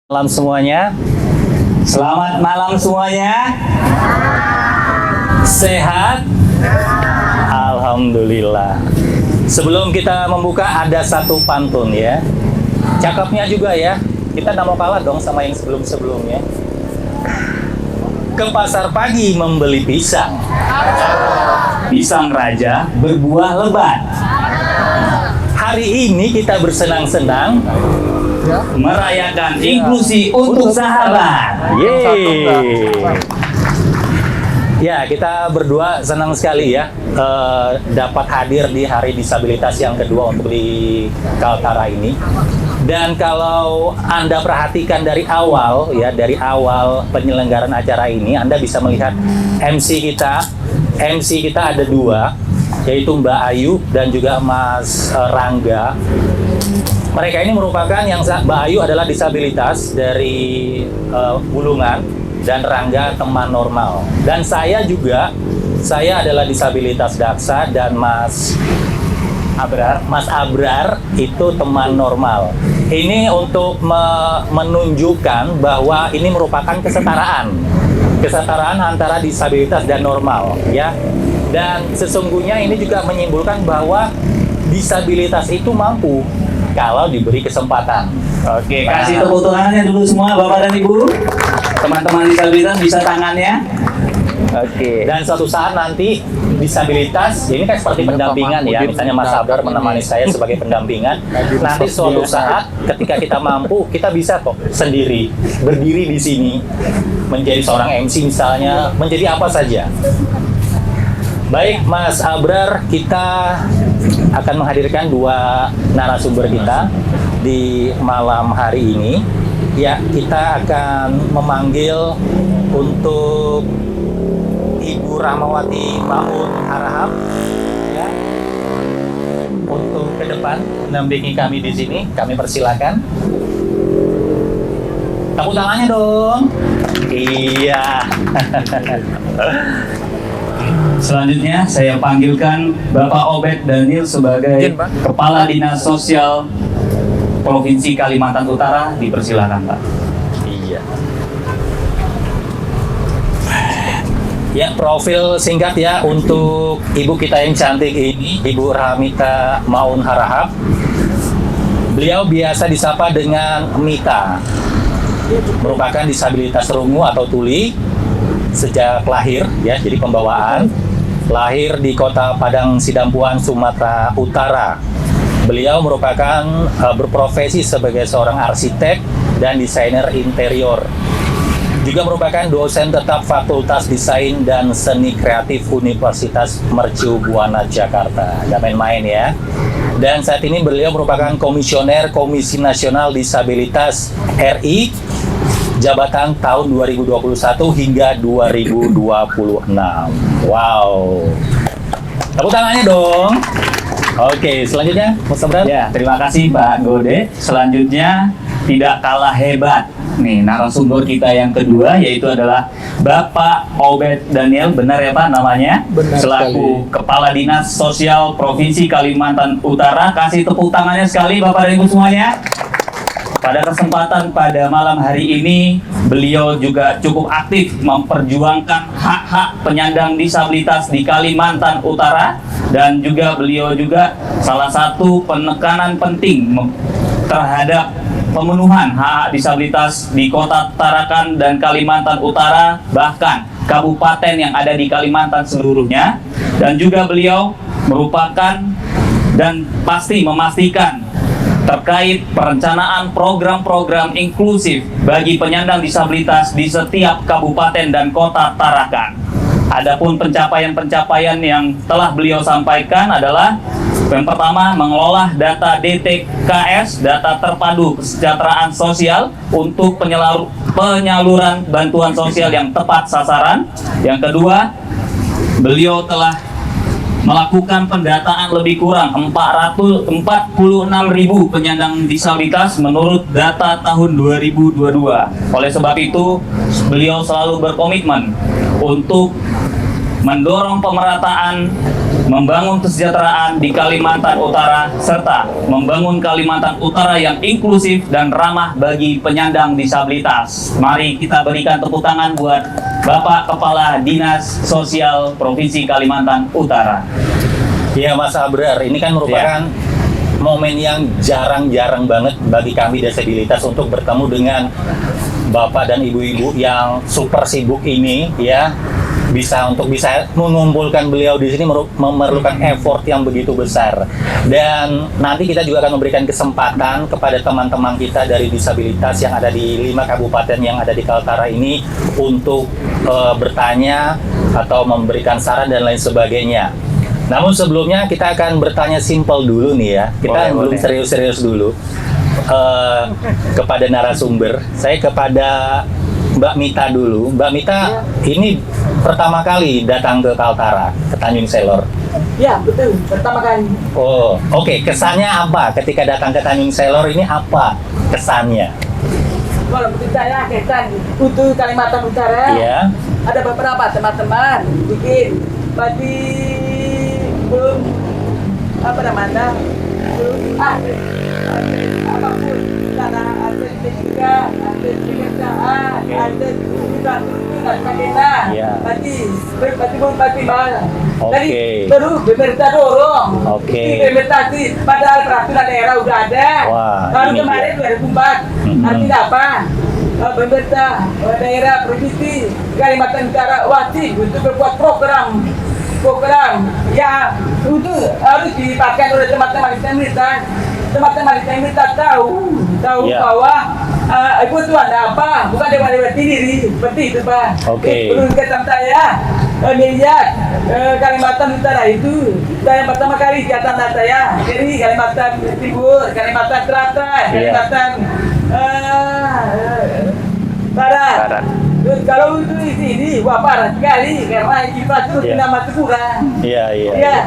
Malam semuanya. Selamat malam semuanya. Sehat? Alhamdulillah. Sebelum kita membuka ada satu pantun ya. Cakepnya juga ya. Kita nggak mau kalah dong sama yang sebelum-sebelumnya. Ke pasar pagi membeli pisang. Pisang raja berbuah lebat. Hari ini kita bersenang-senang merayakan inklusi untuk sahabat. Yeay. Ya, kita berdua senang sekali ya dapat hadir di Hari Disabilitas yang kedua untuk di Kaltara ini. Dan kalau Anda perhatikan dari awal ya, dari awal penyelenggaraan acara ini, Anda bisa melihat MC kita ada dua, yaitu Mbak Ayu dan juga Mas Rangga. Mereka ini merupakan Mbak Ayu adalah disabilitas dari Bulungan dan Rangga teman normal. Dan saya adalah disabilitas daksa dan Mas Abrar itu teman normal. Ini untuk menunjukkan bahwa ini merupakan kesetaraan antara disabilitas dan normal ya. Dan sesungguhnya ini juga menyimpulkan bahwa disabilitas itu mampu kalau diberi kesempatan. Oke, kasih tepuk tangannya dulu semua Bapak dan Ibu. Teman-teman disabilitas bisa tangannya. Oke. Dan suatu saat nanti disabilitas, ini kan seperti pendampingan ya. Misalnya Mas Sabar menemani saya sebagai pendampingan. Nanti suatu saat ketika kita mampu, kita bisa kok sendiri berdiri di sini menjadi seorang MC misalnya, menjadi apa saja. Baik, Mas Abrar, kita akan menghadirkan dua narasumber kita di malam hari ini. Ya, kita akan memanggil untuk Ibu Rahmawati Maun Harahap ya, untuk ke depan mendampingi kami di sini. Kami persilakan. Tepuk tangannya dong. Iya. Selanjutnya saya panggilkan Bapak Obed Daniel sebagai Kepala Dinas Sosial Provinsi Kalimantan Utara. Dipersilakan, Pak. Iya. Ya, profil singkat ya untuk ibu kita yang cantik ini, Ibu Rahmita Maun Harahap. Beliau biasa disapa dengan Mita. Merupakan disabilitas rungu atau tuli sejak lahir ya, jadi pembawaan. Lahir di Kota Padang Sidampuan, Sumatera Utara. Beliau merupakan berprofesi sebagai seorang arsitek dan desainer interior. Juga merupakan dosen tetap Fakultas Desain dan Seni Kreatif Universitas Mercu Buana Jakarta. Gak main-main ya. Dan saat ini beliau merupakan Komisioner Komisi Nasional Disabilitas RI jabatan tahun 2021 hingga 2026. Wow. Tepuk tangannya dong. Oke, selanjutnya Mas Abrar. Ya, terima kasih Pak Gode. Selanjutnya tidak kalah hebat. Nih, narasumber kita yang kedua yaitu adalah Bapak Obed Daniel, benar ya Pak namanya? Benar selaku sekali. Kepala Dinas Sosial Provinsi Kalimantan Utara. Kasih tepuk tangannya sekali Bapak dan Ibu semuanya. Pada kesempatan pada malam hari ini, beliau juga cukup aktif memperjuangkan hak-hak penyandang disabilitas di Kalimantan Utara, dan juga beliau juga salah satu penekanan penting terhadap pemenuhan hak disabilitas di Kota Tarakan dan Kalimantan Utara, bahkan kabupaten yang ada di Kalimantan seluruhnya. Dan juga beliau merupakan dan pasti memastikan terkait perencanaan program-program inklusif bagi penyandang disabilitas di setiap kabupaten dan kota Tarakan. Adapun pencapaian-pencapaian yang telah beliau sampaikan adalah yang pertama, mengelola data DTKS, data terpadu kesejahteraan sosial untuk penyaluran bantuan sosial yang tepat sasaran. Yang kedua, beliau telah melakukan pendataan lebih kurang 46.000 penyandang disabilitas menurut data tahun 2022. Oleh sebab itu, beliau selalu berkomitmen untuk mendorong pemerataan, membangun kesejahteraan di Kalimantan Utara, serta membangun Kalimantan Utara yang inklusif dan ramah bagi penyandang disabilitas. Mari kita berikan tepuk tangan buat Bapak Kepala Dinas Sosial Provinsi Kalimantan Utara. Iya Mas Abrar, ini kan merupakan momen yang jarang-jarang banget bagi kami disabilitas untuk bertemu dengan Bapak dan Ibu-ibu yang super sibuk ini ya. Bisa mengumpulkan beliau di sini memerlukan effort yang begitu besar. Dan nanti kita juga akan memberikan kesempatan kepada teman-teman kita dari disabilitas yang ada di 5 kabupaten yang ada di Kaltara ini untuk bertanya atau memberikan saran dan lain sebagainya. Namun sebelumnya kita akan bertanya simpel dulu nih ya. Kita belum serius-serius dulu kepada narasumber. Saya kepada Mbak Mita dulu. Mbak Mita, ini pertama kali datang ke Kaltara, ke Tanjung Selor. Ya, betul. Pertama kali. Oh, oke. Kesannya apa ketika datang ke Tanjung Selor ini, apa kesannya? Kalau menurut saya kesan untuk Kalimantan Utara, Iya. ada beberapa teman-teman bikin bagi belum apa namanya belum apapun karena ada juga ada pekerjaan ada dan sebagainya Iya. berarti belum bagaimana Oke. jadi baru pemerintah dorong Oke. implementasi padahal peraturan daerah udah ada. Wah, Baru ini kemarin dia. 2004 artinya apa pemerintah daerah provinsi Kalimantan Utara wajib untuk membuat program yang itu harus dipakai oleh teman-teman disabilitas. Teman-teman disabilitas tahu Ya. bahwa itu tuh ada apa, bukan dewa-dewa diri seperti itu Pak. Oke. Menurut kesan saya melihat Kalimantan Utara itu saya pertama kali di atas saya, jadi Kalimantan Timur, Kalimantan Selatan, Kalimantan Barat. Terus kalau itu di sini, wah parah sekali karena infrastruktur Iya. masih kurang. Iya, iya. Iya,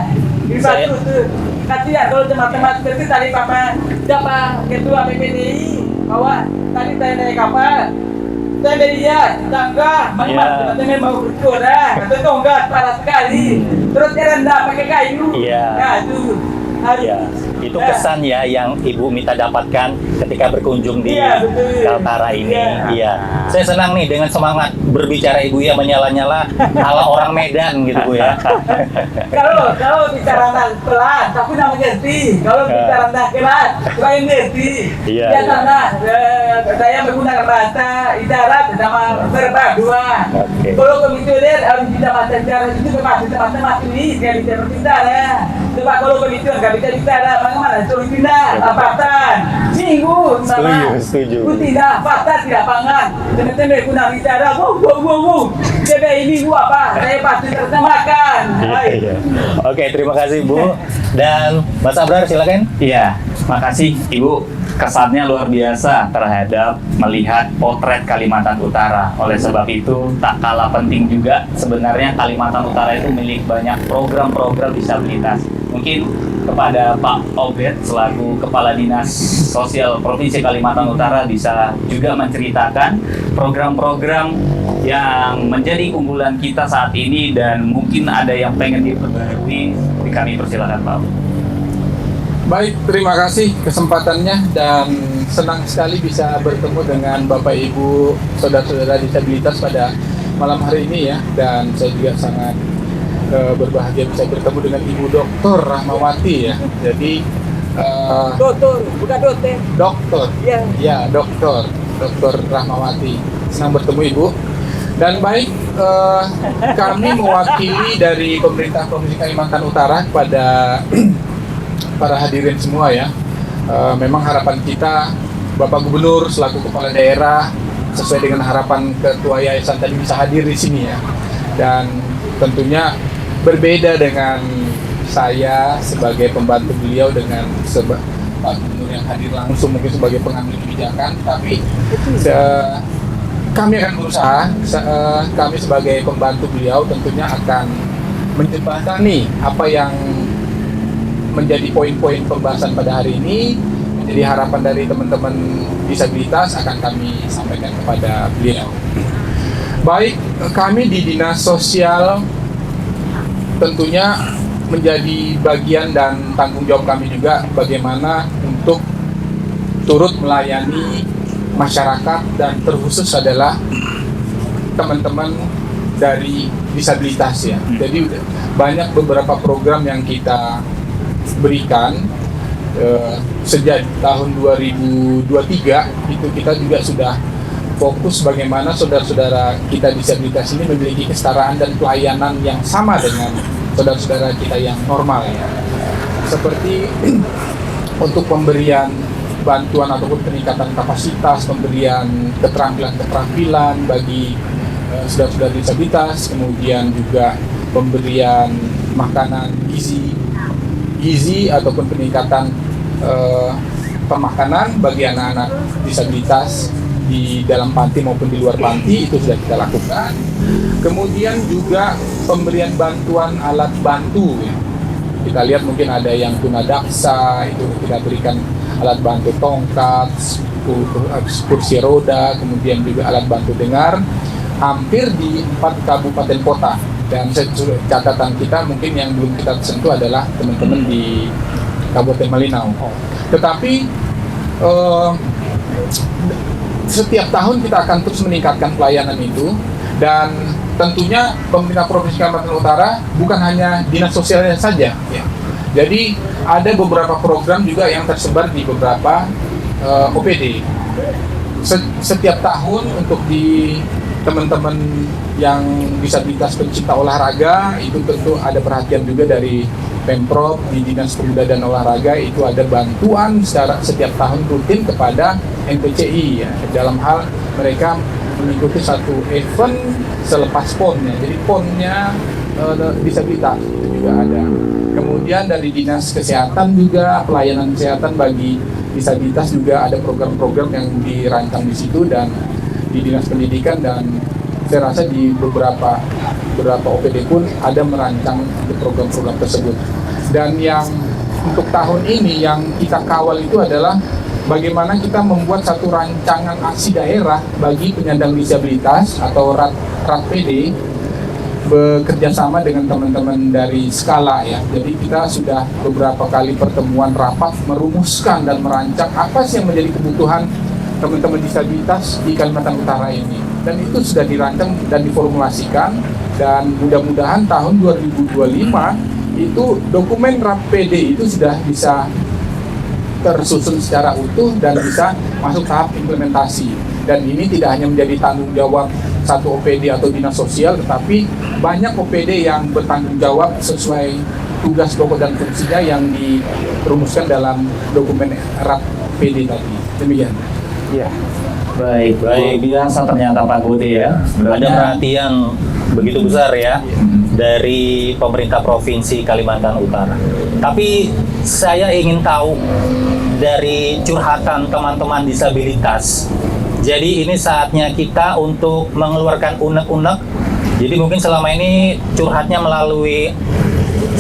infrastruktur. Kasihan kalau teman-teman seperti tadi siapa ketua PPDI bahwa tadi saya naik kapal, saya melihat tangga, Iya. teman-teman mau berkurang, atau tonggak parah sekali. Terus rendah pakai kayu. Iya. Nah, itu harus. Ya, itu kesan ya yang Ibu Mita dapatkan ketika berkunjung di Iya, betul. Kaltara ini. Iya. Iya. Saya senang nih dengan semangat berbicara Ibu ya, menyala-nyala ala orang Medan gitu Bu ya. Kalau bicara pelan, tapi nama ngerti. Kalau bicara kelas, lain ngerti. Iya, Biasanya saya menggunakan bahasa isyarat sama berbahasa. Oke. Kalau komisioner harus bisa bahasa isyarat itu memang teman-teman ini dia bisa berbicara. Coba kalau komisioner nggak bisa bicara, bagaimana? Suruh pindah, apatan, singgung sama. Setuju. Tidak, fakta tidak pangan. Teman-teman guna bicara, wow. Jadi ini Bu apa? Saya pasti terjemahkan. Iya. Oke, terima kasih Bu. Dan Mas Abrar silakan. Iya, makasih Ibu. Kesannya luar biasa terhadap melihat potret Kalimantan Utara. Oleh sebab itu, tak kalah penting juga sebenarnya Kalimantan Utara itu milik banyak program-program disabilitas. Mungkin kepada Pak Obed selaku Kepala Dinas Sosial Provinsi Kalimantan Utara bisa juga menceritakan program-program yang menjadi unggulan kita saat ini dan mungkin ada yang pengen diperbarui. Kami persilakan Pak Obed. Baik, terima kasih kesempatannya dan senang sekali bisa bertemu dengan Bapak Ibu, saudara-saudara disabilitas pada malam hari ini ya. Dan saya juga sangat berbahagia bisa bertemu dengan Ibu Dr. Rahmawati ya. Jadi Dokter, bukan dokter. dokter, Ya. ya Dr. Rahmawati. Senang bertemu Ibu. Dan baik, kami mewakili dari pemerintah Provinsi Kalimantan Utara kepada para hadirin semua ya. Memang harapan kita Bapak Gubernur selaku kepala daerah sesuai dengan harapan ketua yayasan tadi bisa hadir di sini ya. Dan tentunya berbeda dengan saya sebagai pembantu beliau dengan Pak Gubernur yang hadir langsung mungkin sebagai pengambil kebijakan, tapi kami akan berusaha, kami sebagai pembantu beliau tentunya akan menjembatani apa yang menjadi poin-poin pembahasan pada hari ini, menjadi harapan dari teman-teman disabilitas akan kami sampaikan kepada beliau. Baik, kami di Dinas Sosial tentunya menjadi bagian dan tanggung jawab kami juga bagaimana untuk turut melayani masyarakat, dan terkhusus adalah teman-teman dari disabilitas ya. Jadi banyak beberapa program yang kita berikan sejak tahun 2023 itu kita juga sudah fokus bagaimana saudara-saudara kita disabilitas ini memiliki kesetaraan dan pelayanan yang sama dengan saudara-saudara kita yang normal ya. Seperti untuk pemberian bantuan ataupun peningkatan kapasitas, pemberian keterampilan bagi saudara-saudara disabilitas, kemudian juga pemberian makanan gizi ataupun peningkatan pemakanan bagi anak-anak disabilitas di dalam panti maupun di luar panti, itu sudah kita lakukan. Kemudian juga pemberian bantuan alat bantu ya. Kita lihat mungkin ada yang tunadaksa, itu kita berikan alat bantu tongkat, kursi roda, kemudian juga alat bantu dengar, hampir di 4 kabupaten kota. Dan catatan kita mungkin yang belum kita sentuh adalah teman-teman di Kabupaten Malinau. Tetapi setiap tahun kita akan terus meningkatkan pelayanan itu, dan tentunya pemerintah Provinsi Kalimantan Utara bukan hanya dinas sosialnya saja ya. Jadi ada beberapa program juga yang tersebar di beberapa OPD. Setiap tahun untuk di teman-teman yang disabilitas pencinta olahraga itu tentu ada perhatian juga dari Pemprov, di Dinas Pemuda dan Olahraga itu ada bantuan secara setiap tahun rutin kepada NPCI ya, dalam hal mereka mengikuti satu event selepas PON-nya. Jadi PON-nya disabilitas itu juga ada. Kemudian dari Dinas Kesehatan juga pelayanan kesehatan bagi disabilitas juga ada program-program yang dirancang di situ, dan di Dinas Pendidikan, dan saya rasa di beberapa OPD pun ada merancang program-program tersebut. Dan yang untuk tahun ini yang kita kawal itu adalah bagaimana kita membuat satu rancangan aksi daerah bagi penyandang disabilitas atau RAD-PD bekerja sama dengan teman-teman dari Skala ya. Jadi kita sudah beberapa kali pertemuan rapat merumuskan dan merancang apa sih yang menjadi kebutuhan teman-teman disabilitas di Kalimantan Utara ini. Dan itu sudah dirancang dan diformulasikan, dan mudah-mudahan tahun 2025 itu dokumen RAD-PD itu sudah bisa tersusun secara utuh dan bisa masuk tahap implementasi. Dan ini tidak hanya menjadi tanggung jawab satu OPD atau dinas sosial, tetapi banyak OPD yang bertanggung jawab sesuai tugas pokok dan fungsinya yang dirumuskan dalam dokumen RAD-PD tadi. Demikian. Iya. Baik, biasa ternyata Pak Gode ya. Ada perhatian begitu besar ya dari pemerintah Provinsi Kalimantan Utara. Tapi saya ingin tahu dari curhatan teman-teman disabilitas. Jadi ini saatnya kita untuk mengeluarkan unek-unek. Jadi mungkin selama ini curhatnya melalui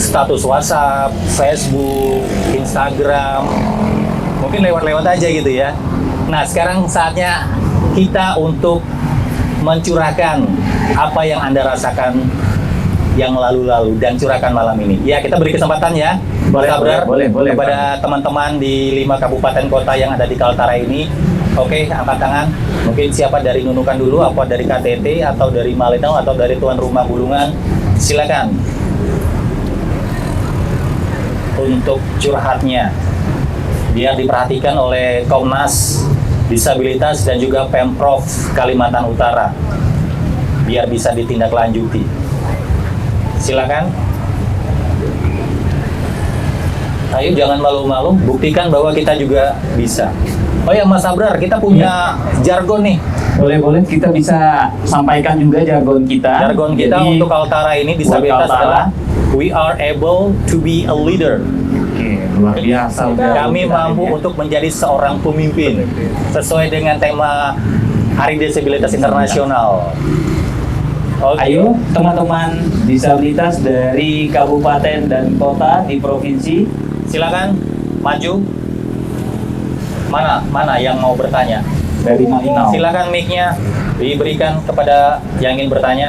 status WhatsApp, Facebook, Instagram, mungkin lewat-lewat aja gitu ya. Nah, sekarang saatnya kita untuk mencurahkan apa yang Anda rasakan yang lalu-lalu dan curahkan malam ini. Ya, kita beri kesempatan ya, Boleh, kepada teman-teman di 5 kabupaten kota yang ada di Kaltara ini. Oke, angkat tangan. Mungkin siapa dari Nunukan dulu, apa dari KTT, atau dari Malinau, atau dari tuan rumah Bulungan. Silakan untuk curhatnya, biar diperhatikan oleh Komnas Disabilitas dan juga Pemprov Kalimantan Utara, biar bisa ditindaklanjuti. Silakan. Ayo, jangan malu-malu, buktikan bahwa kita juga bisa. Oh ya, Mas Abrar, kita punya jargon nih. Boleh, kita bisa sampaikan juga jargon kita. Jargon kita Jadi, untuk Kaltara ini disabilitas Kaltara, adalah we are able to be a leader. Oke, luar biasa. Kami mampu untuk menjadi seorang pemimpin sesuai dengan tema Hari Disabilitas Internasional. Oke. Ayo teman-teman disabilitas dari kabupaten dan kota di provinsi, Silakan maju. Mana yang mau bertanya? dari Malinau. Silakan mic-nya diberikan kepada yang ingin bertanya.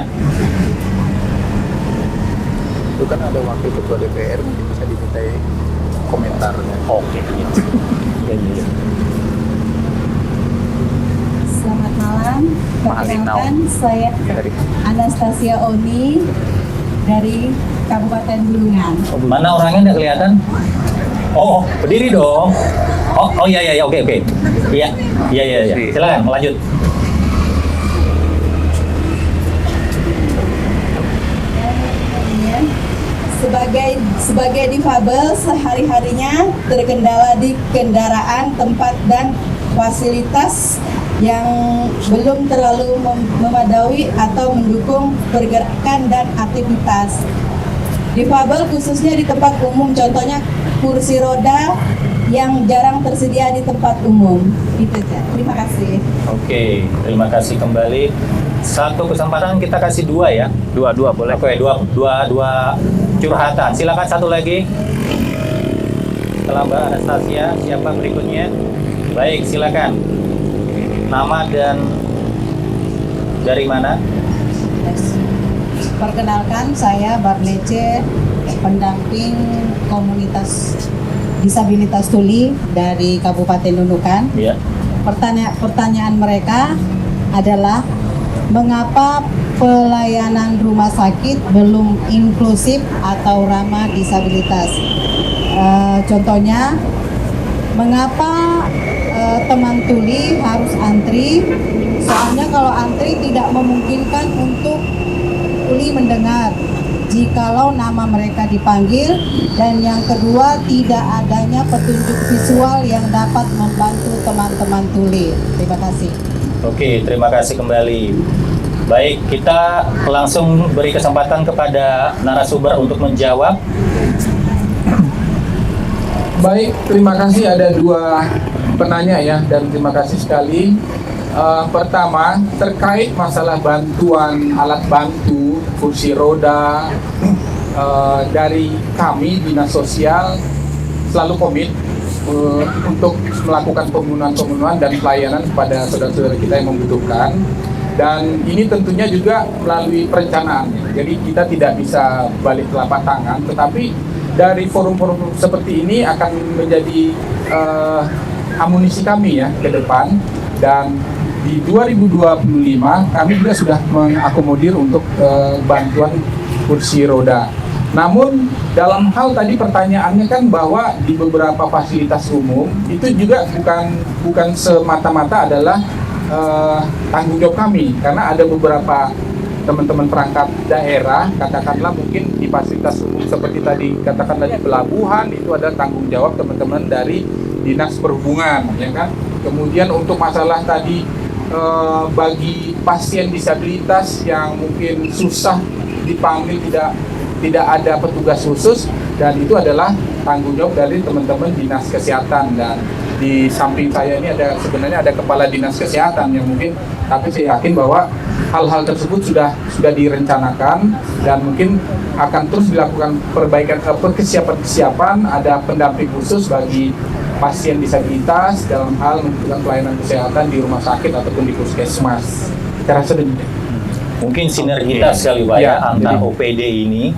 Itu kan ada wakil ketua DPR, mungkin bisa dimintai komentarnya. Oke, gitu. Ya, ya. Selamat malam, Malinau. perkenalkan saya Dari Anastasia Oni dari Kabupaten Bulungan. Mana orangnya nggak kelihatan? Oh, berdiri dong. Oh iya, oke. Iya. Silakan, lanjut. Sebagai difabel, sehari-harinya terkendala di kendaraan, tempat dan fasilitas yang belum terlalu memadai atau mendukung pergerakan dan aktivitas. Difabel khususnya di tempat umum, contohnya kursi roda yang jarang tersedia di tempat umum. Itu aja. Terima kasih. Oke, terima kasih kembali. Satu kesempatan kita kasih dua ya. Dua boleh. Oke, dua curhatan. Silakan satu lagi. Setelah Mbak Anastasia, siapa berikutnya? Baik, silakan. Nama dan dari mana? Perkenalkan, saya Barnece, pendamping komunitas disabilitas tuli dari Kabupaten Nunukan. Iya. Pertanyaan mereka adalah mengapa pelayanan rumah sakit belum inklusif atau ramah disabilitas? Contohnya, mengapa teman tuli harus antri? Soalnya kalau antri tidak memungkinkan untuk tuli mendengar jikalau nama mereka dipanggil, dan yang kedua tidak adanya petunjuk visual yang dapat membantu teman-teman tuli. Terima kasih. Oke, terima kasih kembali. Baik, kita langsung beri kesempatan kepada narasumber untuk menjawab. Baik, terima kasih. Ada dua penanya ya, dan terima kasih sekali. Pertama, terkait masalah bantuan alat bantu, kursi roda, dari kami Dinas Sosial selalu komit untuk melakukan pembunuhan dan pelayanan kepada saudara-saudara kita yang membutuhkan. Dan ini tentunya juga melalui perencanaan. Jadi kita tidak bisa balik telapak tangan, tetapi dari forum-forum seperti ini akan menjadi amunisi kami ya ke depan. Dan di 2025 kami juga sudah mengakomodir untuk bantuan kursi roda. Namun dalam hal tadi pertanyaannya kan bahwa di beberapa fasilitas umum itu juga bukan semata-mata adalah tanggung jawab kami, karena ada beberapa teman-teman perangkat daerah, katakanlah mungkin di fasilitas umum seperti tadi katakanlah di pelabuhan, itu ada tanggung jawab teman-teman dari Dinas Perhubungan, ya kan. Kemudian untuk masalah tadi bagi pasien disabilitas yang mungkin susah dipanggil, tidak ada petugas khusus, dan itu adalah tanggung jawab dari teman-teman Dinas Kesehatan. Dan di samping saya ini sebenarnya ada Kepala Dinas Kesehatan yang mungkin, tapi saya yakin bahwa hal-hal tersebut sudah direncanakan dan mungkin akan terus dilakukan perbaikan, persiapan, ada pendamping khusus bagi pasien disabilitas dalam hal membutuhkan pelayanan kesehatan di rumah sakit ataupun di puskesmas. Saya rasa demikian. Mungkin sinergitas kali Pak ya, antar OPD ini,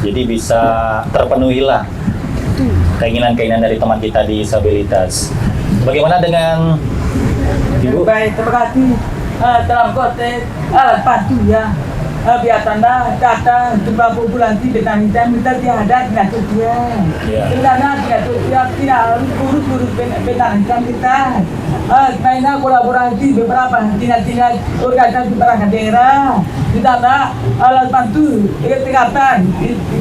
jadi bisa terpenuhilah keinginan-keinginan dari teman kita disabilitas. Bagaimana dengan Ibu? Baik, terima kasih. Dalam konteks alat bantu ya, biasanya data jumlah populasi Vietnam kita tiada Dinas Sosial. Sebenarnya Dinas Sosial tidak harus urus Vietnam kita. Karena kolaborasi beberapa dinas-dinas organisasi perangkat daerah, di sana alat bantu kesehatan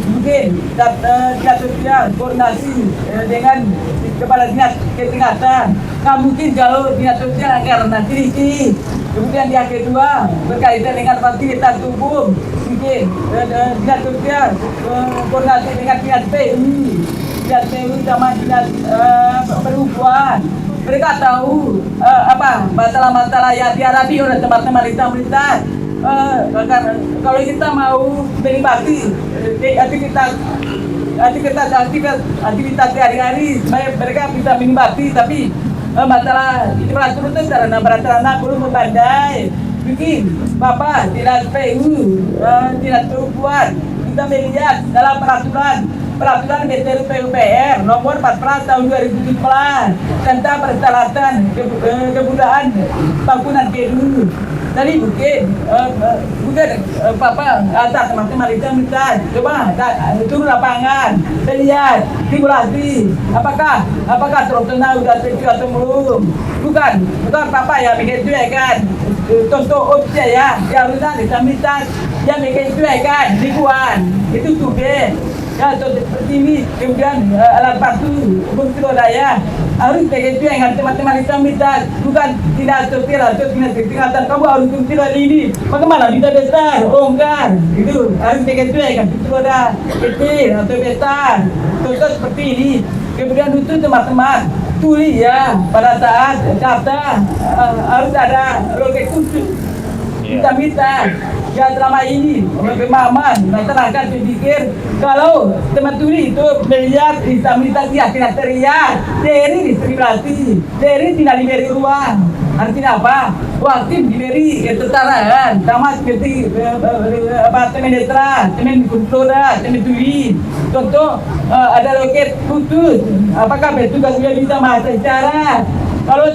mungkin Dinas Sosial koordinasi dengan kepala dinas kesehatan. Nah, mungkin kalau Dinas Sosial karena dirisi. Kemudian yang kedua berkaitan dengan fasilitas umum, mungkin Dinas Sosial koordinasi dengan Dinas PU sama Dinas Perhubungan. Mereka tahu masalah-masalah yang dihadapi oleh teman-teman disabilitas. Kalau kita mau menikmati aktivitas sehari-hari, mereka bisa menikmati, tapi masalah infrastruktur sarana prasarana belum memadai. Mungkin Bapak Dinas PU, Dinas Perhubungan, kita melihat dalam peraturan BTR PUPR nomor 14 tahun 2017 tentang persyaratan kegunaan bangunan kedua. Tadi bukan atas teman-teman itu minta coba turun lapangan lihat simulasi apakah trotoar sudah sesuai atau belum. Bukan Papa yang bikin itu ya kan. Contoh opsi ya yang harusnya disambitkan yang bikin itu ya kan lingkungan itu tugas ya seperti ini. Kemudian alat bantu untuk daya harus begitu yang teman-teman itu minta, bukan tidak setir atau tidak tingkatan kamu harus tidak ini bagaimana tidak besar ongkar itu harus begitu ya kan itu ada kecil atau besar contoh seperti ini. Kemudian itu teman-teman tulis ya pada saat daftar harus ada loket khusus. Kita minta ya selama ini pemahaman masyarakat berpikir kalau teman tuli itu melihat disabilitas dia tidak teriak dari diskriminasi dari tidak diberi ruang. Artinya apa? Waktu diberi kesetaraan sama seperti teman netra, teman kultura, teman tuli. Contoh ada loket khusus apakah petugas dia bisa bahasa isyarat? Kalau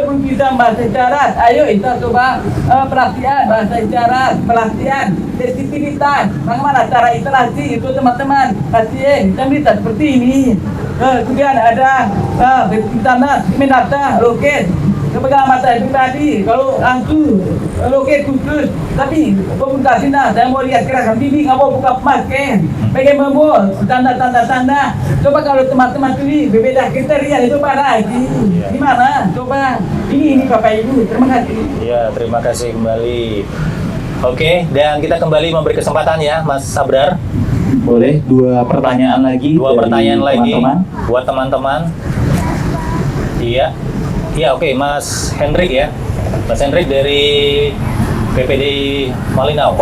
belum bisa bahasa isyarat, ayo kita coba pelatihan bahasa isyarat, pelatihan sensitivitas. Bagaimana cara interaksi itu teman-teman pasien disabilitas seperti ini. Kemudian ada sana minata loket kepegang mata pribadi kalau langsung loket khusus tapi komunikasi saya mau lihat gerakan bimbing nggak mau buka masker bagaimana tanda coba kalau teman-teman ini berbeda kriteria itu mana lagi gimana coba ini Bapak Ibu terima kasih Ya, terima kasih kembali. Oke, dan kita kembali memberi kesempatan ya Mas Sabrar. Boleh dua pertanyaan lagi. Dua dari pertanyaan lagi teman-teman. buat teman-teman. Iya. Iya, oke, Mas Hendrik ya. Mas Hendrik dari PPD Malinau.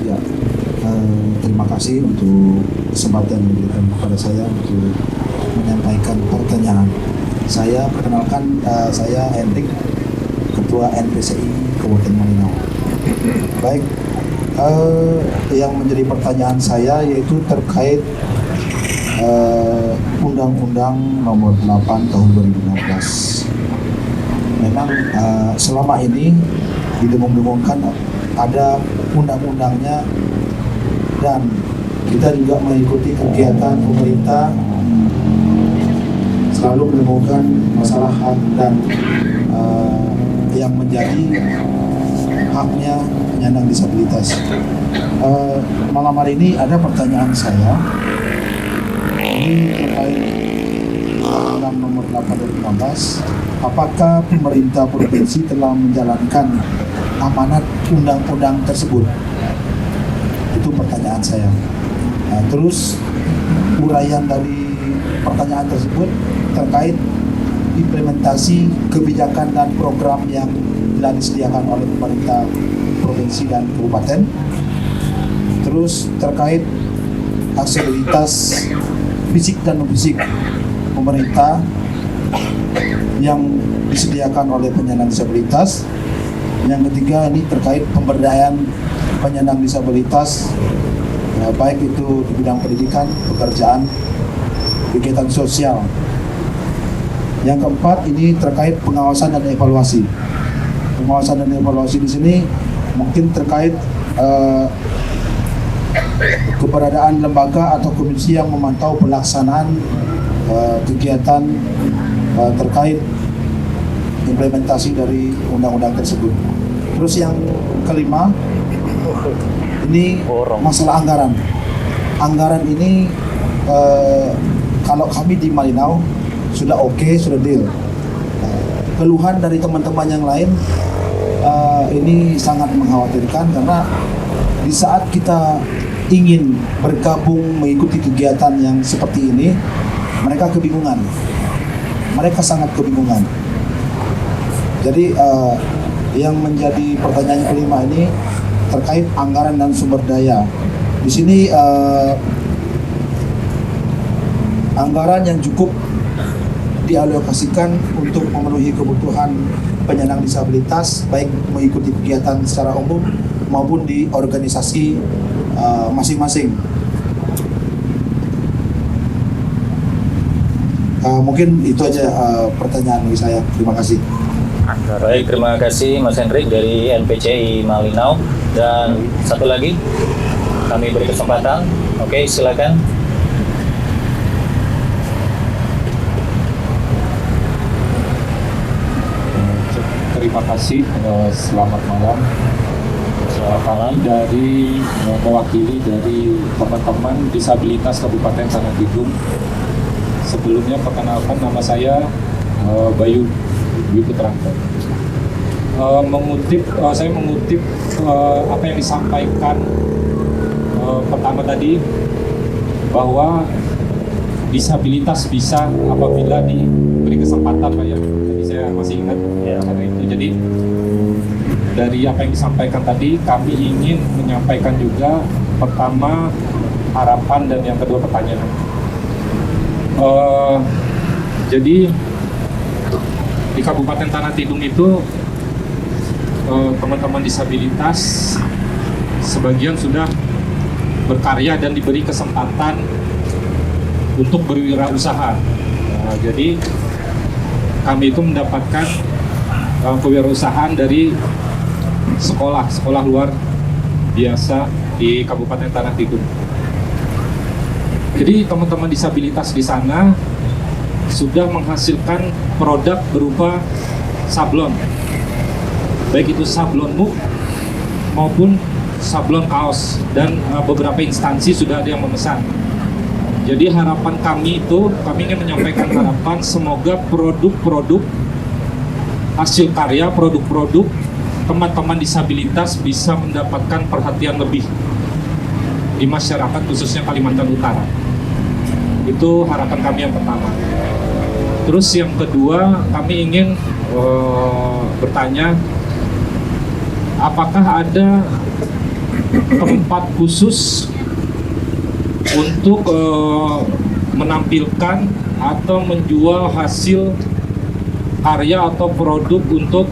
Ya, terima kasih untuk kesempatan yang diberikan kepada saya untuk menyampaikan pertanyaan. Saya perkenalkan, saya Hendrik, Ketua NPCI Kabupaten Malinau. Baik, yang menjadi pertanyaan saya yaitu terkait Undang-Undang Nomor 8 Tahun 2015. Memang selama ini didengung-dengungkan ada undang-undangnya dan kita juga mengikuti kegiatan pemerintah selalu mendengungkan masalah hak dan yang menjadi haknya penyandang disabilitas. Malam hari ini ada pertanyaan saya ini terkait Undang-Undang Nomor 8 2015. Apakah pemerintah provinsi telah menjalankan amanat undang-undang tersebut? Itu pertanyaan saya. Nah, terus uraian dari pertanyaan tersebut terkait implementasi kebijakan dan program yang telah disediakan oleh pemerintah provinsi dan kabupaten. Terus terkait aksesibilitas fisik dan non-fisik pemerintah yang disediakan oleh penyandang disabilitas. Yang ketiga ini terkait pemberdayaan penyandang disabilitas, baik itu di bidang pendidikan, pekerjaan, kegiatan sosial. Yang keempat ini terkait pengawasan dan evaluasi. Pengawasan dan evaluasi di sini mungkin terkait keberadaan lembaga atau komisi yang memantau pelaksanaan kegiatan terkait implementasi dari undang-undang tersebut. Terus yang kelima ini masalah anggaran. Anggaran ini kalau kami di Malinau sudah oke, sudah deal. Keluhan dari teman-teman yang lain ini sangat mengkhawatirkan karena di saat kita ingin bergabung mengikuti kegiatan yang seperti ini, mereka kebingungan. Mereka sangat kebingungan. Jadi yang menjadi pertanyaan kelima ini terkait anggaran dan sumber daya. Di sini anggaran yang cukup dialokasikan untuk memenuhi kebutuhan penyandang disabilitas, baik mengikuti kegiatan secara umum maupun di organisasi masing-masing. Mungkin itu aja pertanyaan dari saya. Terima kasih. Baik, terima kasih Mas Hendrik dari NPCI Malinau. Dan satu lagi, kami beri kesempatan. Oke, silakan. Terima kasih, selamat malam. Selamat malam. Dari mewakili dari teman-teman disabilitas Kabupaten Tanah Tidung. Sebelumnya perkenalkan, nama saya Bayu Dwi Putranto. Saya mengutip apa yang disampaikan pertama tadi, bahwa disabilitas bisa apabila diberi kesempatan, Pak ya. Jadi saya masih ingat karena itu. Jadi dari apa yang disampaikan tadi, kami ingin menyampaikan juga pertama harapan dan yang kedua pertanyaan. Jadi di Kabupaten Tanah Tidung itu teman-teman disabilitas sebagian sudah berkarya dan diberi kesempatan untuk berwirausaha. Jadi kami itu mendapatkan kewirausahaan dari sekolah luar biasa di Kabupaten Tanah Tidung. Jadi teman-teman disabilitas di sana sudah menghasilkan produk berupa sablon, baik itu sablon muk maupun sablon kaos, dan beberapa instansi sudah ada yang memesan. Jadi harapan kami itu, kami ingin menyampaikan harapan semoga produk-produk hasil karya, produk-produk teman-teman disabilitas bisa mendapatkan perhatian lebih di masyarakat, khususnya Kalimantan Utara. Itu harapan kami yang pertama. Terus yang kedua, kami ingin bertanya, apakah ada tempat khusus untuk menampilkan atau menjual hasil karya atau produk untuk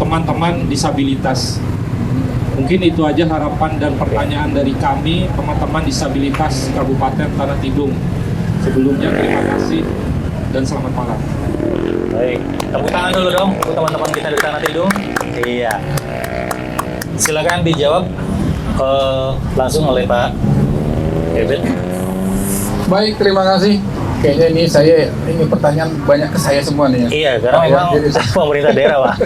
teman-teman disabilitas? Mungkin itu aja harapan dan pertanyaan dari kami, teman-teman disabilitas Kabupaten Tanah Tidung. Sebelumnya terima kasih dan selamat malam. Baik, tepuk tangan dulu dong untuk teman-teman kita di Tanah Tidung. Iya. Silakan dijawab langsung oleh Pak Ebet. Baik, terima kasih. Kayaknya ini pertanyaan banyak ke saya semua nih ya. Iya, karena memang pemerintah daerah, Pak.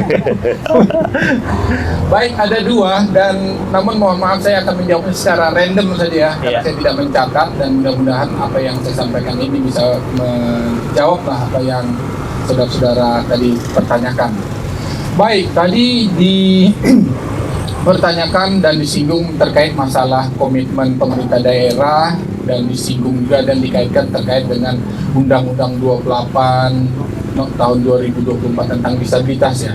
Baik, ada dua, dan namun mohon maaf saya akan menjawabnya secara random saja ya, karena Iya. saya tidak mencatat, dan mudah-mudahan apa yang saya sampaikan ini bisa menjawab lah apa yang saudara-saudara tadi pertanyakan. Baik, tadi dipertanyakan dan disinggung terkait masalah komitmen pemerintah daerah, dan disinggung juga dan dikaitkan terkait dengan Undang-Undang 28 tahun 2024 tentang disabilitas ya.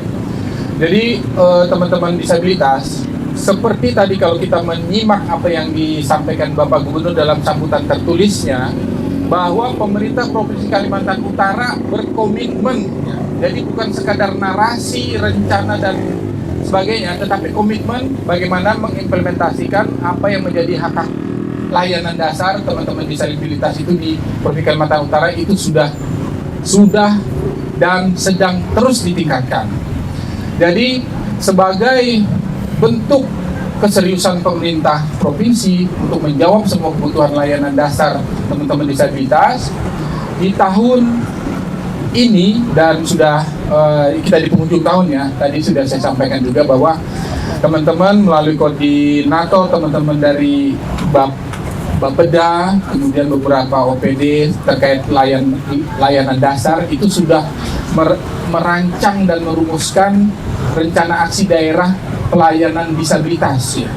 Jadi teman-teman disabilitas, seperti tadi kalau kita menyimak apa yang disampaikan Bapak Gubernur dalam sambutan tertulisnya, bahwa pemerintah Provinsi Kalimantan Utara berkomitmen ya. Jadi bukan sekadar narasi, rencana dan sebagainya, tetapi komitmen bagaimana mengimplementasikan apa yang menjadi hak layanan dasar teman-teman disabilitas itu di Provinsi Kalimantan Utara itu sudah dan sedang terus ditingkatkan. Jadi sebagai bentuk keseriusan pemerintah provinsi untuk menjawab semua kebutuhan layanan dasar teman-teman disabilitas di tahun ini, dan sudah kita di penghujung tahun ya, tadi sudah saya sampaikan juga bahwa teman-teman melalui koordinator teman-teman dari Bapeda, kemudian beberapa OPD terkait layanan dasar itu sudah merancang dan merumuskan rencana aksi daerah pelayanan disabilitas ya.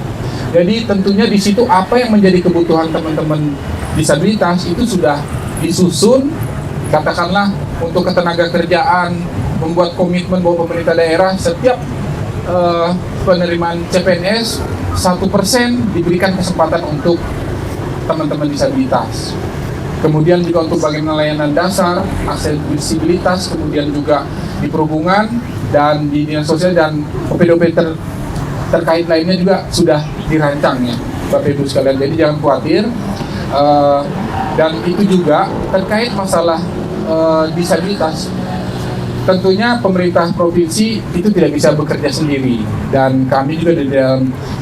Jadi tentunya di situ apa yang menjadi kebutuhan teman-teman disabilitas itu sudah disusun, katakanlah untuk ketenaga kerjaan, membuat komitmen bahwa pemerintah daerah setiap penerimaan CPNS 1% diberikan kesempatan untuk teman-teman disabilitas. Kemudian juga untuk bagaimana layanan dasar, aksesibilitas, kemudian juga di perhubungan dan di dinas sosial dan OPD-OPD terkait lainnya juga sudah dirancang ya Bapak Ibu sekalian, jadi jangan khawatir. Dan itu juga terkait masalah disabilitas, tentunya pemerintah provinsi itu tidak bisa bekerja sendiri, dan kami juga di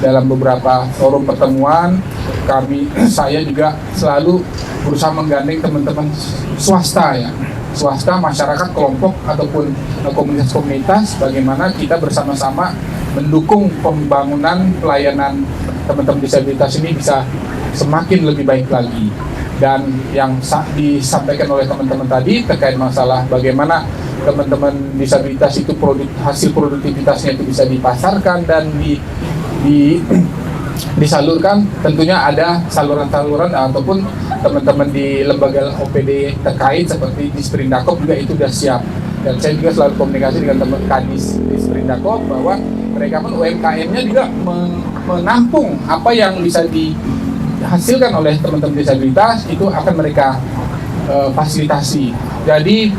dalam beberapa forum pertemuan saya juga selalu berusaha menggandeng teman-teman swasta ya, swasta, masyarakat, kelompok ataupun komunitas-komunitas, bagaimana kita bersama-sama mendukung pembangunan pelayanan teman-teman disabilitas ini bisa semakin lebih baik lagi. Dan yang disampaikan oleh teman-teman tadi terkait masalah bagaimana teman-teman disabilitas itu hasil produktivitasnya itu bisa dipasarkan dan disalurkan, tentunya ada saluran-saluran ataupun teman-teman di lembaga OPD terkait seperti di Sprindakop juga itu sudah siap. Dan saya juga selalu komunikasi dengan teman Kadis di Sprindakop bahwa mereka pun UMKM-nya juga menampung apa yang bisa dihasilkan oleh teman-teman disabilitas, itu akan mereka fasilitasi. Jadi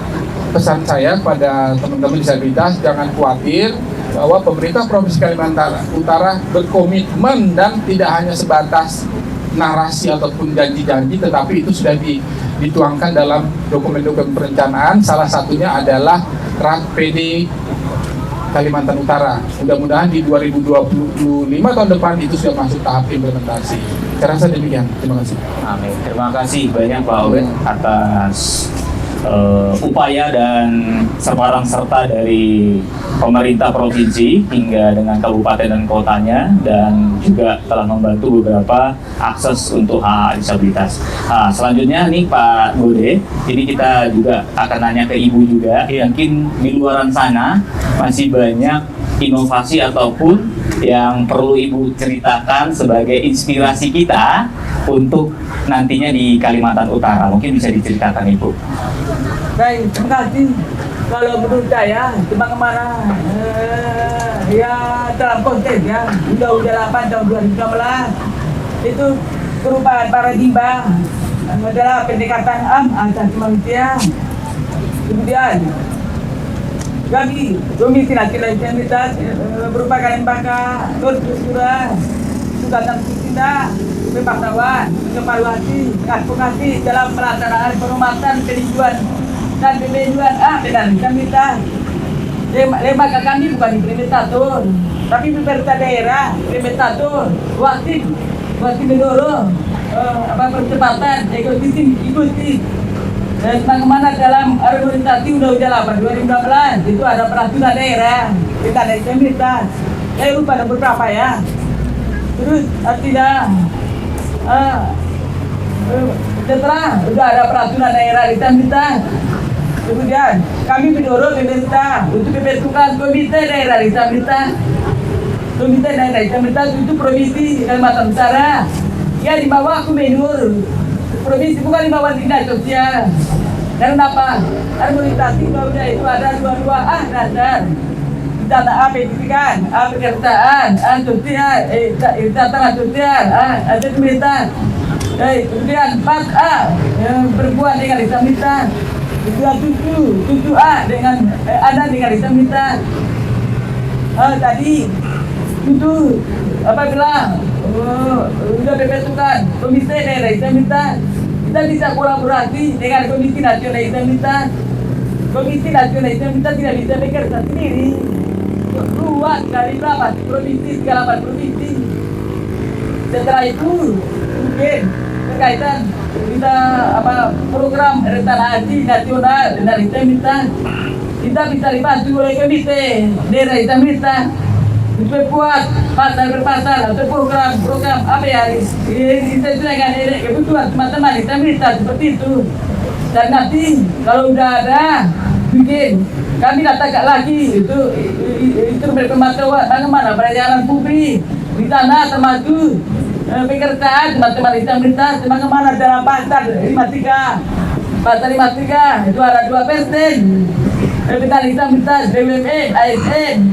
pesan saya pada teman-teman disabilitas, jangan khawatir bahwa pemerintah Provinsi Kalimantan Utara berkomitmen dan tidak hanya sebatas narasi ataupun janji-janji, tetapi itu sudah dituangkan dalam dokumen-dokumen perencanaan. Salah satunya adalah RAPD Kalimantan Utara. Mudah-mudahan di 2025 tahun depan itu sudah masuk tahap implementasi. Saya rasa demikian. Terima kasih. Amin. Terima kasih banyak Pak Obed atas upaya dan serta dari pemerintah provinsi hingga dengan kabupaten dan kotanya, dan juga telah membantu beberapa akses untuk hak disabilitas. Nah, selanjutnya nih Pak Gode, ini kita juga akan nanya ke Ibu juga. Mungkin di luaran sana masih banyak inovasi ataupun yang perlu Ibu ceritakan sebagai inspirasi kita untuk nantinya di Kalimantan Utara. Mungkin bisa diceritakan Ibu. Baik, terima kasih. Kalau menurut saya, kemana-mana ya dalam konteks ya Undang-Undang 8 tahun 2016 itu perubahan paradigma adalah pendekatan asasi manusia. Kemudian kami Komisi Nasional Disabilitas merupakan lembaga non-struktural tentang kita pemantauan, evaluasi, advokasi dalam pelaksanaan penghormatan perlindungan dan pembelaan dan disabilitas. Lembaga kami bukan implementator, tapi pemerintah daerah implementator, wajib mendorong percepatan ekosistem ikuti. Dan bagaimana dalam argumentasi Undang-Undang 8 2016 itu ada peraturan daerah tentang disabilitas. Saya lupa ada beberapa ya. Terus artinya setelah sudah ada peraturan daerah disabilitas, kemudian kami mendorong pemerintah untuk membentukkan komite daerah disabilitas. Komite daerah disabilitas itu provinsi Kalimantan Utara yang di bawah gubernur provinsi, bukan di bawah dinas sosial. Karena apa? Harmonisasi udah itu ada 22A dasar. Data A pendidikan, A pekerjaan, A sosial, data sosial, A disabilitas. Kemudian 4A perempuan dengan disabilitas. Kemudian 7A dengan anak dengan disabilitas. Tadi itu apabila sudah dibentukkan komite daerah disabilitas, kita bisa kolaborasi dengan Komisi Nasional Disabilitas. Komisi Nasional Disabilitas tidak bisa bekerja sendiri, luas dari 8 provinsi, 8 provinsi. Setelah itu mungkin berkaitan kita program rencana nasional dan disabilitas, kita bisa dibantu oleh komite daerah disabilitas untuk buat pasal per pasal atau program apa ya sesuai dengan kebutuhan teman-teman disabilitas seperti itu. Dan nanti kalau udah ada bikin, kami datangkan lagi itu berpemantauan bagaimana pelayanan publik di sana, termasuk pekerjaan teman-teman disabilitas, bagaimana dalam pasal 53 itu ada 2%. Tentang disabilitas, BUMN, ASN,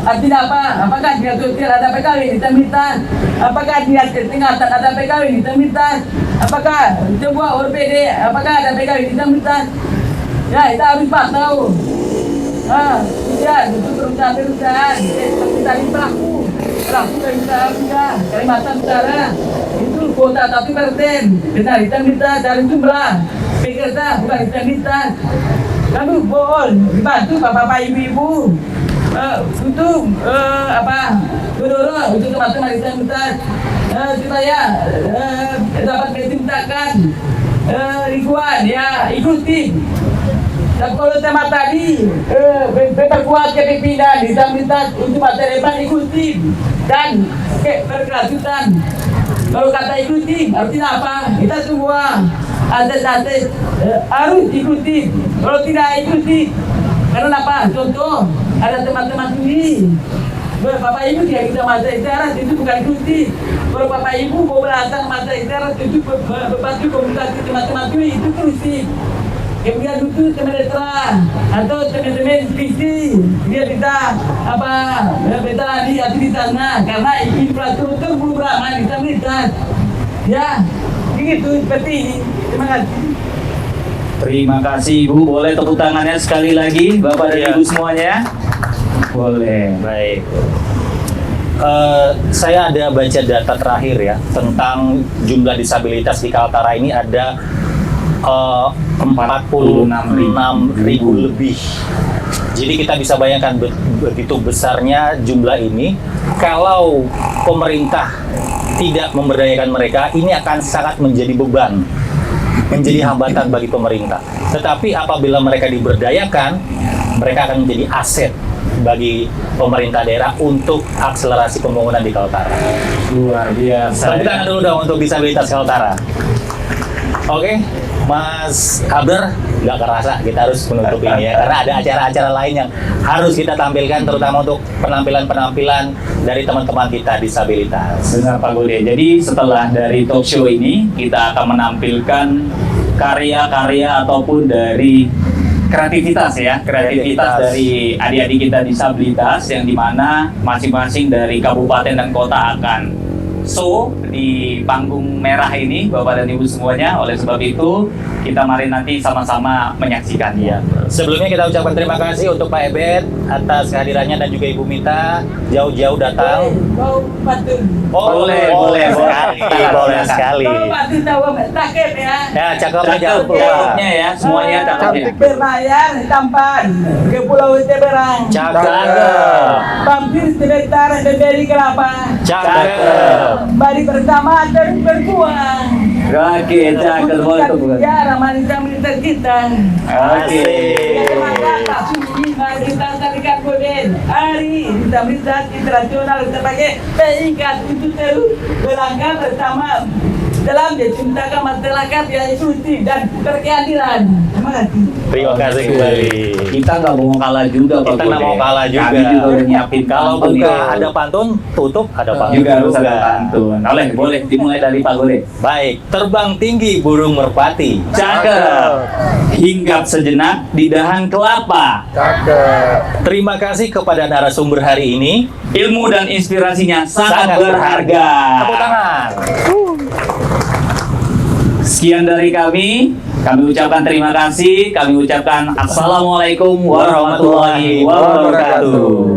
artinya apa? Apakah dinas sosial ada PKW disabilitas? Apakah dinas kesehatan ada PKW disabilitas? Apakah sebuah OPD apakah ada PKW disabilitas? Ya, kita harus pantau. Iya, itu perusahaan-perusahaan seperti tadi pelaku dari Kalimantan Utara itu kuota 1% benar kita dari jumlah pekerja bukan identitas. Lalu mohon dibantu bapak-bapak ibu-ibu untuk mendorong untuk teman-teman identitas supaya dapat menciptakan lingkungan ya inklusif. Dan kalau tema tadi memperkuat kepemimpinan disabilitas untuk masa depan inklusif dan keberkelanjutan. Kalau kata inklusif artinya apa? Kita semua asas-asas harus inklusif. Kalau tidak inklusif, karena apa? Contoh ada teman-teman ini. Bapak Ibu tidak bisa masa isyarat itu bukan inklusif. Kalau Bapak Ibu mau belajar masa isyarat itu berbantu komunikasi teman-teman itu inklusif. Kemudian itu teman-teman atau teman-teman visi dia bisa bertahan di aktivitasnya karena infrastruktur belum ramah disabilitas. Ya, begitu seperti ini. Terima kasih. Terima kasih Ibu. Boleh tepuk tangannya sekali lagi Bapak dan Ibu semuanya. Boleh. Baik. Saya ada baca data terakhir ya tentang jumlah disabilitas di Kaltara ini ada 46.000 lebih. Jadi kita bisa bayangkan begitu besarnya jumlah ini. Kalau pemerintah tidak memberdayakan mereka, ini akan sangat menjadi beban, menjadi hambatan bagi pemerintah. Tetapi apabila mereka diberdayakan, mereka akan menjadi aset bagi pemerintah daerah untuk akselerasi pembangunan di Kaltara. Luar biasa. Tepuk tangan dulu dong untuk disabilitas Kaltara. Oke. Mas Abdur, nggak kerasa kita harus menutup ini ya, karena ada acara-acara lain yang harus kita tampilkan, terutama untuk penampilan-penampilan dari teman-teman kita disabilitas. Benar Pak Gode. Jadi setelah dari talk show ini, kita akan menampilkan karya-karya ataupun dari kreativitas ya, kreativitas dari adik-adik kita disabilitas yang dimana masing-masing dari kabupaten dan kota akan show di panggung merah ini Bapak dan Ibu semuanya. Oleh sebab itu kita mari nanti sama-sama menyaksikannya. Sebelumnya kita ucapkan terima kasih untuk Pak Ebet atas kehadirannya dan juga Ibu Mita jauh-jauh datang. Mau bantu. Boleh sekali. Mau bantu tahu takut ya. Ya, cakepnya Cakep jauh jawabnya ya, semuanya cakepnya. Berlayar tampan ke Pulau Teberang. Cakep. Mampir sebentar dari kelapa. Cakep. Mari bersama terus berjuang. Oke, cakep boleh tuh bukan. Ya, ramah disabilitas kita. Oke. Mari kita carikan model Hari Disabilitas Internasional sebagai pengikat untuk terus berlangkah bersama dalam menciptakan masyarakat yang inklusif dan berkeadilan. Terima kasih. Terima kasih kembali. Kita nggak mau kalah juga Pak Kita nggak Gode. mau kalah juga. Kami juga udah nyiapin Kalau pantun buka nih. ada pantun, tutup ada pantun juga harus ada pantun. Boleh dimulai dari Pak Gode. Baik, terbang tinggi burung merpati. Cakep. Hinggap sejenak di dahan kelapa. Cakep. Terima kasih kepada narasumber hari ini. Ilmu dan inspirasinya sangat berharga. Tepuk tangan. Sekian dari kami ucapkan terima kasih, kami ucapkan Assalamualaikum warahmatullahi wabarakatuh.